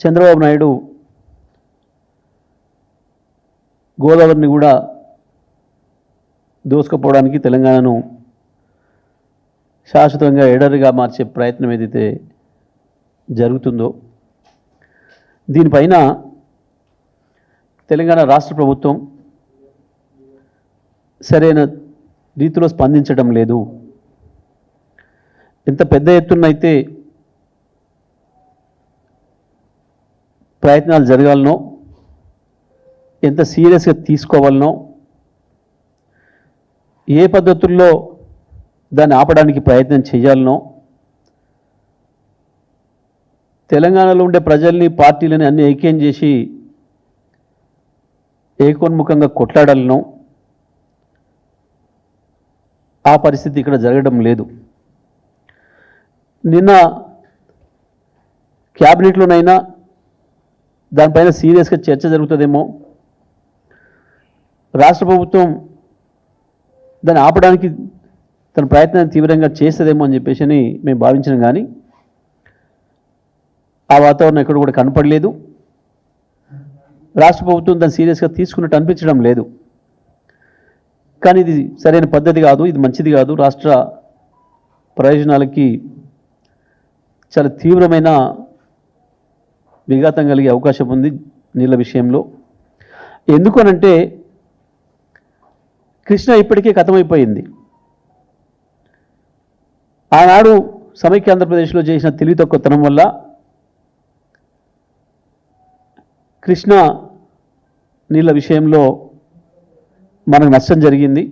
చంద్రబాబు నాయుడు గోదావరిని కూడా దోసుకుపోవడానికి తెలంగాణను శాశ్వతంగా ఎడరిగా మార్చే ప్రయత్నం ఏదైతే జరుగుతుందో దీనిపైన తెలంగాణ రాష్ట్ర ప్రభుత్వం సరైన రీతిలో స్పందించడం లేదు. ఎంత పెద్ద ఎత్తున అయితే ప్రయత్నాలు జరగాలనో, ఎంత సీరియస్గా తీసుకోవాలనో, ఏ పద్ధతుల్లో దాన్ని ఆపడానికి ప్రయత్నం చేయాలనో, తెలంగాణలో ఉండే ప్రజల్ని, పార్టీలని అన్ని ఐక్యం చేసి ఏకోన్ముఖంగా కొట్లాడాలనో ఆ పరిస్థితి ఇక్కడ జరగడం లేదు. నిన్న క్యాబినెట్లోనైనా దానిపైన సీరియస్గా చర్చ జరుగుతుందేమో, రాష్ట్ర ప్రభుత్వం దాన్ని ఆపడానికి తన ప్రయత్నాన్ని తీవ్రంగా చేస్తుందేమో అని చెప్పేసి మేము భావించినాం. కానీ ఆ వాతావరణం ఎక్కడ కూడా కనపడలేదు. రాష్ట్ర ప్రభుత్వం దాన్ని సీరియస్గా తీసుకున్నట్టు అనిపించడం లేదు. కానీ ఇది సరైన పద్ధతి కాదు, ఇది మంచిది కాదు, రాష్ట్ర ప్రయోజనాలకి చాలా తీవ్రమైన విఘాతం కలిగే అవకాశం ఉంది నీళ్ళ విషయంలో. ఎందుకనంటే కృష్ణ ఇప్పటికే ఖతమైపోయింది. ఆనాడు సమైక్య ఆంధ్రప్రదేశ్లో చేసిన తెలివి తక్కువతనం వల్ల కృష్ణ నీళ్ళ విషయంలో మనకు నష్టం జరిగింది.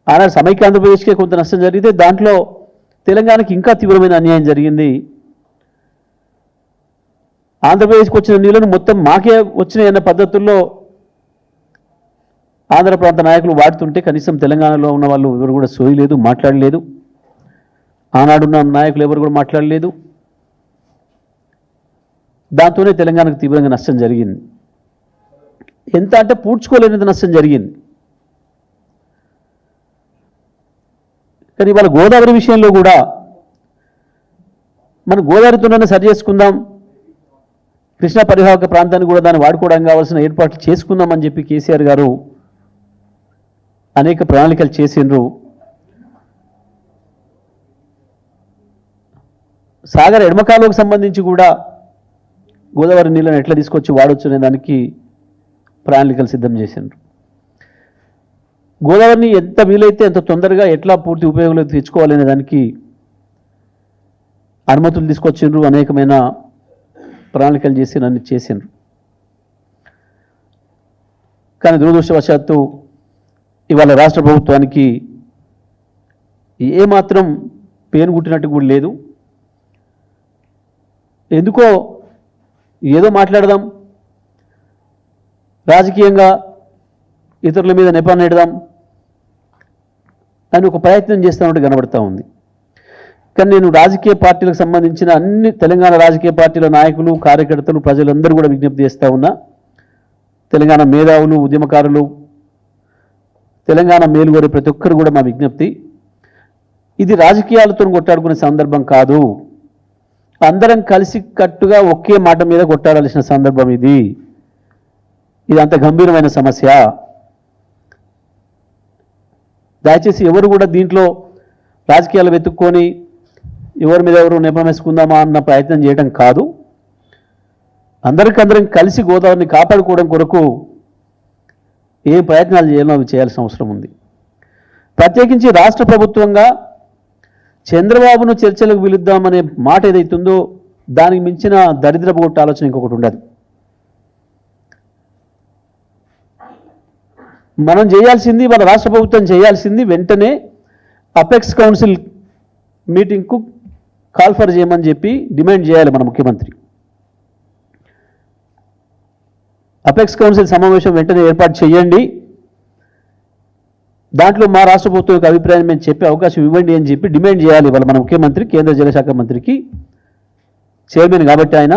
ఆనాడు సమైక్య ఆంధ్రప్రదేశ్కే కొంత నష్టం జరిగితే దాంట్లో తెలంగాణకి ఇంకా తీవ్రమైన అన్యాయం జరిగింది. ఆంధ్రప్రదేశ్కి వచ్చిన నీళ్లను మొత్తం మాకే వచ్చినాయన్న పద్ధతుల్లో ఆంధ్ర ప్రాంత నాయకులు వాడుతుంటే కనీసం తెలంగాణలో ఉన్న వాళ్ళు ఎవరు కూడా సోయలేదు, మాట్లాడలేదు. ఆనాడున్న నాయకులు ఎవరు కూడా మాట్లాడలేదు. దాంతోనే తెలంగాణకు తీవ్రంగా నష్టం జరిగింది. ఎంత అంటే పూడ్చుకోలేనిది నష్టం జరిగింది. కానీ ఇవాళ గోదావరి విషయంలో కూడా మనం గోదావరితోనే సరి చేసుకుందాం, కృష్ణా పరివాహక ప్రాంతాన్ని కూడా దాన్ని వాడుకోవడానికి కావాల్సిన ఏర్పాట్లు చేసుకుందామని చెప్పి కేసీఆర్ గారు అనేక ప్రణాళికలు చేసిండ్రు. సాగర్ ఎడమకాలువకు సంబంధించి కూడా గోదావరి నీళ్ళని ఎట్లా తీసుకొచ్చి వాడొచ్చు అనే దానికి ప్రణాళికలు సిద్ధం చేసిండ్రు. గోదావరిని ఎంత వీలైతే ఎంత తొందరగా ఎట్లా పూర్తి ఉపయోగంలోకి తెచ్చుకోవాలనే దానికి అనుమతులు తీసుకొచ్చిండ్రు, అనేకమైన ప్రణాళికలు చేసి అన్ని చేసిండ్రు. కానీ దురదృష్టవశాత్తు ఇవాళ రాష్ట్ర ప్రభుత్వానికి ఏమాత్రం పేను గుట్టినట్టు కూడా లేదు. ఎందుకో ఏదో మాట్లాడదాం, రాజకీయంగా ఇతరుల మీద నెపాన్ని నెడదాం అని ఒక ప్రయత్నం చేస్తున్నట్టు కనబడతా ఉంది. కానీ నేను రాజకీయ పార్టీలకు సంబంధించిన అన్ని తెలంగాణ రాజకీయ పార్టీల నాయకులు, కార్యకర్తలు, ప్రజలందరూ కూడా విజ్ఞప్తి చేస్తూ ఉన్నా, తెలంగాణ మేధావులు, ఉద్యమకారులు, తెలంగాణ మేలుగోరే ప్రతి ఒక్కరు కూడా మా విజ్ఞప్తి, ఇది రాజకీయాలతో కొట్టాడుకునే సందర్భం కాదు. అందరం కలిసి కట్టుగా ఒకే మాట మీద కొట్టాడాల్సిన సందర్భం ఇది. ఇది అంత గంభీరమైన సమస్య. దయచేసి ఎవరు కూడా దీంట్లో రాజకీయాలు వెతుక్కొని ఎవరి మీద ఎవరు నెపం వేసుకుందామా అన్న ప్రయత్నం చేయడం కాదు. అందరం కలిసి గోదావరిని కాపాడుకోవడం కొరకు ఏ ప్రయత్నాలు చేయాలో అవి చేయాల్సిన అవసరం ఉంది. ప్రత్యేకించి రాష్ట్ర ప్రభుత్వంగా చంద్రబాబును చర్చలకు పిలుద్దామనే మాట ఏదైతుందో దానికి మించిన దరిద్రపు కొట్ట ఆలోచన ఇంకొకటి ఉండదు. మనం చేయాల్సింది, మన రాష్ట్ర ప్రభుత్వం చేయాల్సింది వెంటనే అపెక్స్ కౌన్సిల్ మీటింగ్కు కాల్ఫర్ చేయమని చెప్పి డిమాండ్ చేయాలి మన ముఖ్యమంత్రి. అపెక్స్ కౌన్సిల్ సమావేశం వెంటనే ఏర్పాటు చేయండి, దాంట్లో మా రాష్ట్ర ప్రభుత్వం యొక్క అభిప్రాయం మేము చెప్పే అవకాశం ఇవ్వండి అని చెప్పి డిమాండ్ చేయాలి వాళ్ళ మన ముఖ్యమంత్రి, కేంద్ర జలశాఖ మంత్రికి చైర్మన్ కాబట్టి ఆయన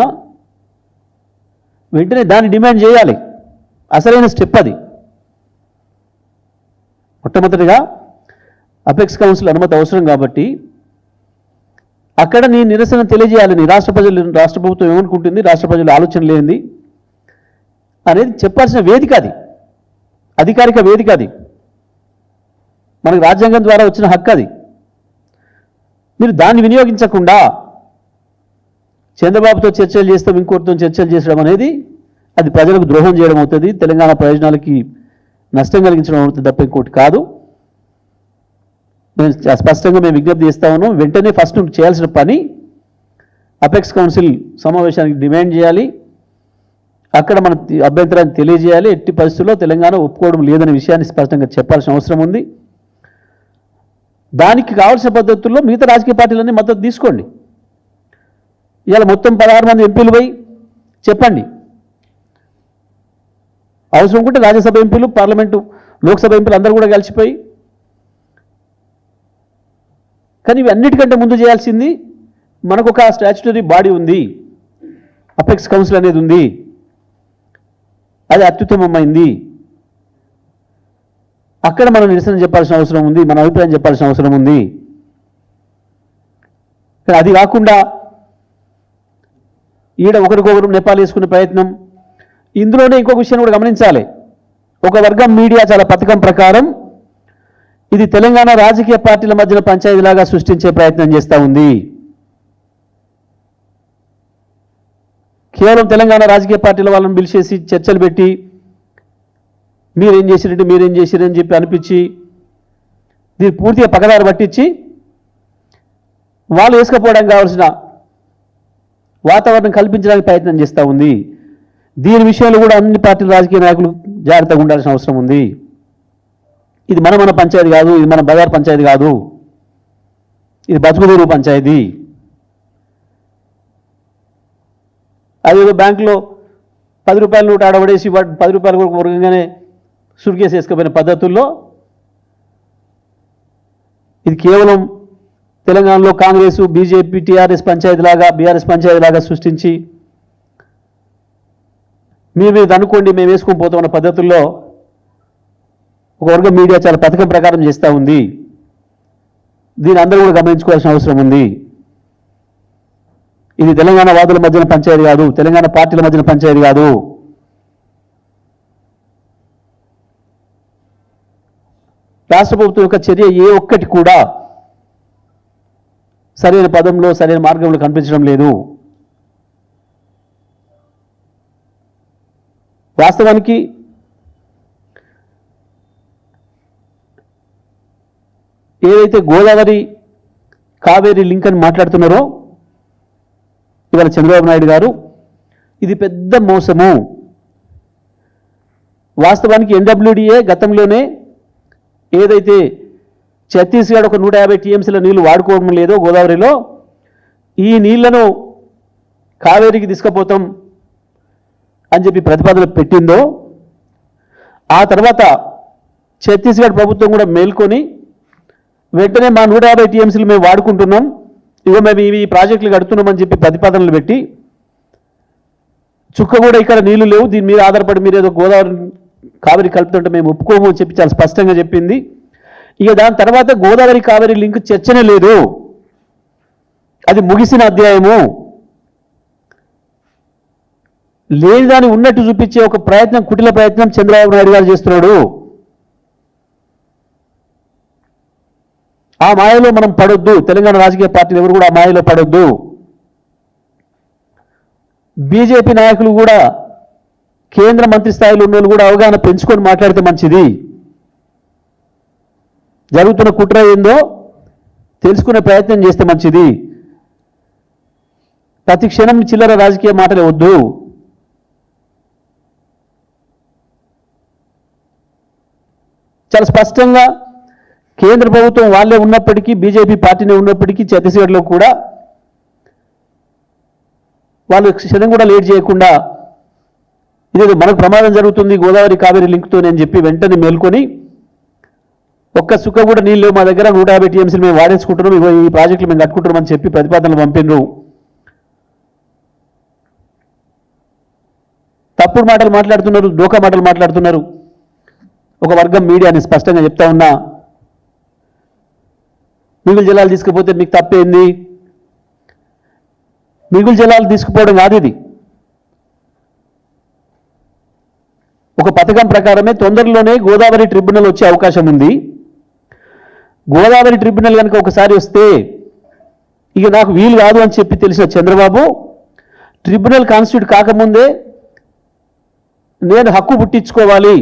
వెంటనే దాన్ని డిమాండ్ చేయాలి. అసలైన స్టెప్ అది. మొట్టమొదటిగా అపెక్స్ కౌన్సిల్ అనుమతి అవసరం కాబట్టి అక్కడ నీ నిరసన తెలియజేయాలని రాష్ట్ర ప్రభుత్వం ఏమనుకుంటుంది, రాష్ట్ర ప్రజల ఆలోచన లేనిది అనేది చెప్పాల్సిన వేదిక అది, అధికారిక వేదిక అది, మనకు రాజ్యాంగం ద్వారా వచ్చిన హక్కు అది. మీరు దాన్ని వినియోగించకుండా చంద్రబాబుతో చర్చలు చేస్తాం, ఇంకోటితో చర్చలు చేసడం అనేది అది ప్రజలకు ద్రోహం చేయడం అవుతుంది, తెలంగాణ ప్రయోజనాలకి నష్టం కలిగించడం అవుతుంది తప్ప ఇంకోటి కాదు. మేము స్పష్టంగా మేము విజ్ఞప్తి చేస్తా ఉన్నాం. వెంటనే ఫస్ట్ చేయాల్సిన పని అపెక్స్ కౌన్సిల్ సమావేశానికి డిమాండ్ చేయాలి, అక్కడ మన అభ్యంతరాన్ని తెలియజేయాలి. ఎట్టి పరిస్థితుల్లో తెలంగాణ ఒప్పుకోవడం లేదనే విషయాన్ని స్పష్టంగా చెప్పాల్సిన అవసరం ఉంది. దానికి కావాల్సిన పద్ధతుల్లో మిగతా రాజకీయ పార్టీలన్నీ మద్దతు తీసుకోండి. ఇవాళ మొత్తం 16 మంది ఎంపీలు పోయి చెప్పండి, అవసరం ఉంటే రాజ్యసభ ఎంపీలు, పార్లమెంటు, లోక్సభ ఎంపీలు అందరూ కూడా కలిసిపోయి. కానీ ఇవి అన్నిటికంటే ముందు చేయాల్సింది, మనకు ఒక స్టాచ్యుటరీ బాడీ ఉంది, అపెక్స్ కౌన్సిల్ అనేది ఉంది, అది అత్యుత్తమమైంది. అక్కడ మనం నిరసన చెప్పాల్సిన అవసరం ఉంది, మన అభిప్రాయం చెప్పాల్సిన అవసరం ఉంది. కానీ అది కాకుండా ఈడ ఒకరికొకరు నేపాలు వేసుకునే ప్రయత్నం. ఇందులోనే ఇంకొక విషయం కూడా గమనించాలి. ఒక వర్గం మీడియా చాలా పథకం ప్రకారం ఇది తెలంగాణ రాజకీయ పార్టీల మధ్యన పంచాయతీలాగా సృష్టించే ప్రయత్నం చేస్తూ ఉంది. కేవలం తెలంగాణ రాజకీయ పార్టీల వాళ్ళని పిలిచేసి చర్చలు పెట్టి మీరేం చేసిరంటే చెప్పి అనిపించి దీన్ని పూర్తిగా పక్కదారి పట్టించి వాళ్ళు వేసుకపోవడానికి కావాల్సిన వాతావరణం కల్పించడానికి ప్రయత్నం చేస్తూ ఉంది. దీని విషయంలో కూడా అన్ని పార్టీల రాజకీయ నాయకులు జాగ్రత్తగా ఉండాల్సిన అవసరం ఉంది. ఇది మన పంచాయతీ కాదు, ఇది మన బజార్ పంచాయతీ కాదు, ఇది బతుకుదూరు పంచాయతీ. అదేదో బ్యాంకులో 10 రూపాయల నోటు ఆడబడేసి 10 రూపాయల కూడా వర్గంగానే సుర్కేసి వేసుకుపోయిన పద్ధతుల్లో ఇది కేవలం తెలంగాణలో కాంగ్రెస్, బీజేపీ, టీఆర్ఎస్ పంచాయతీలాగా, బీఆర్ఎస్ పంచాయతీలాగా సృష్టించి మీరు అనుకోండి మేము వేసుకొని పోతామన్న పద్ధతుల్లో ఒక వర్గం మీడియా చాలా పథకం ప్రకారం చేస్తూ ఉంది. దీన్ని అందరూ కూడా గమనించుకోవాల్సిన అవసరం ఉంది. ఇది తెలంగాణ వాదుల మధ్యన పంచాయతీ కాదు, తెలంగాణ పార్టీల మధ్యన పంచాయతీ కాదు. రాష్ట్ర ప్రభుత్వం యొక్క చర్య ఏ ఒక్కటి కూడా సరైన పదంలో, సరైన మార్గంలో కనిపించడం లేదు. వాస్తవానికి ఏదైతే గోదావరి కావేరీ లింక్ అని మాట్లాడుతున్నారో ఇవాళ చంద్రబాబు నాయుడు గారు, ఇది పెద్ద మోసము. వాస్తవానికి ఎన్డబ్ల్యూడిఏ గతంలోనే ఏదైతే ఛత్తీస్గఢ్ ఒక 150 టీఎంసీల నీళ్లు వాడుకోవడం లేదో గోదావరిలో, ఈ నీళ్లను కావేరీకి తీసుకుపోతాం అని చెప్పి ప్రతిపాదన పెట్టిందో, ఆ తర్వాత ఛత్తీస్గఢ్ ప్రభుత్వం కూడా మేల్కొని వెంటనే మా 150 టీఎంసీలు మేము వాడుకుంటున్నాం, ఇగో మేము ఇవి ప్రాజెక్టులు కడుతున్నామని చెప్పి ప్రతిపాదనలు పెట్టి, చుక్క కూడా ఇక్కడ నీళ్లు లేవు, దీని మీద ఆధారపడి మీరు ఏదో గోదావరి కావేరీ కలుపుతుంటే మేము ఒప్పుకోము అని చెప్పి చాలా స్పష్టంగా చెప్పింది. ఇక దాని తర్వాత గోదావరి కావేరీ లింక్ చర్చనే లేదు, అది ముగిసిన అధ్యాయము. లేని దాన్ని ఉన్నట్టు చూపించే ఒక ప్రయత్నం, కుటిల ప్రయత్నం చంద్రబాబు నాయుడు గారు చేస్తున్నాడు. ఆ మాయలో మనం పడొద్దు, తెలంగాణ రాజకీయ పార్టీలు ఎవరు కూడా ఆ మాయలో పడొద్దు. బీజేపీ నాయకులు కూడా, కేంద్ర మంత్రి స్థాయిలో ఉన్న వాళ్ళు కూడా అవగాహన పెంచుకొని మాట్లాడితే మంచిది. జరుగుతున్న కుట్ర ఏందో తెలుసుకునే ప్రయత్నం చేస్తే మంచిది. ప్రతి క్షణం చిల్లర రాజకీయ మాటలే వద్దు. చాలా స్పష్టంగా కేంద్ర ప్రభుత్వం వాళ్ళే ఉన్నప్పటికీ, బీజేపీ పార్టీనే ఉన్నప్పటికీ ఛత్తీస్గఢ్లో కూడా వాళ్ళు క్షణం కూడా లేట్ చేయకుండా ఇదేదో మనకు ప్రమాదం జరుగుతుంది గోదావరి కావేరీ లింక్తో అని చెప్పి వెంటనే మేల్కొని, ఒక్క సుక్క కూడా నీళ్ళు లేవు మా దగ్గర, 150 టీఎంసీలు మేము వాడేసుకుంటున్నాం, ఇగో ఈ ప్రాజెక్టులు మేము కట్టుకుంటున్నాం అని చెప్పి ప్రతిపాదనలు పంపినరు. తప్పుడు మాటలు మాట్లాడుతున్నారు, డోకా మాటలు మాట్లాడుతున్నారు. ఒక వర్గం మీడియాని స్పష్టంగా చెప్తా ఉన్నా, మిగులు జలాలు తీసుకుపోతే మీకు తప్పేంది, మిగులు జలాలు తీసుకుపోవడం కాదు ఇది. ఒక పథకం ప్రకారమే తొందరలోనే గోదావరి ట్రిబ్యునల్ వచ్చే అవకాశం ఉంది. గోదావరి ట్రిబ్యునల్ కనుక ఒకసారి వస్తే ఇక నాకు వీలు కాదు అని చెప్పి తెలిసిన చంద్రబాబు ట్రిబ్యునల్ కాన్స్టిట్యూట్ కాకముందే నేను హక్కు పుట్టించుకోవాలి,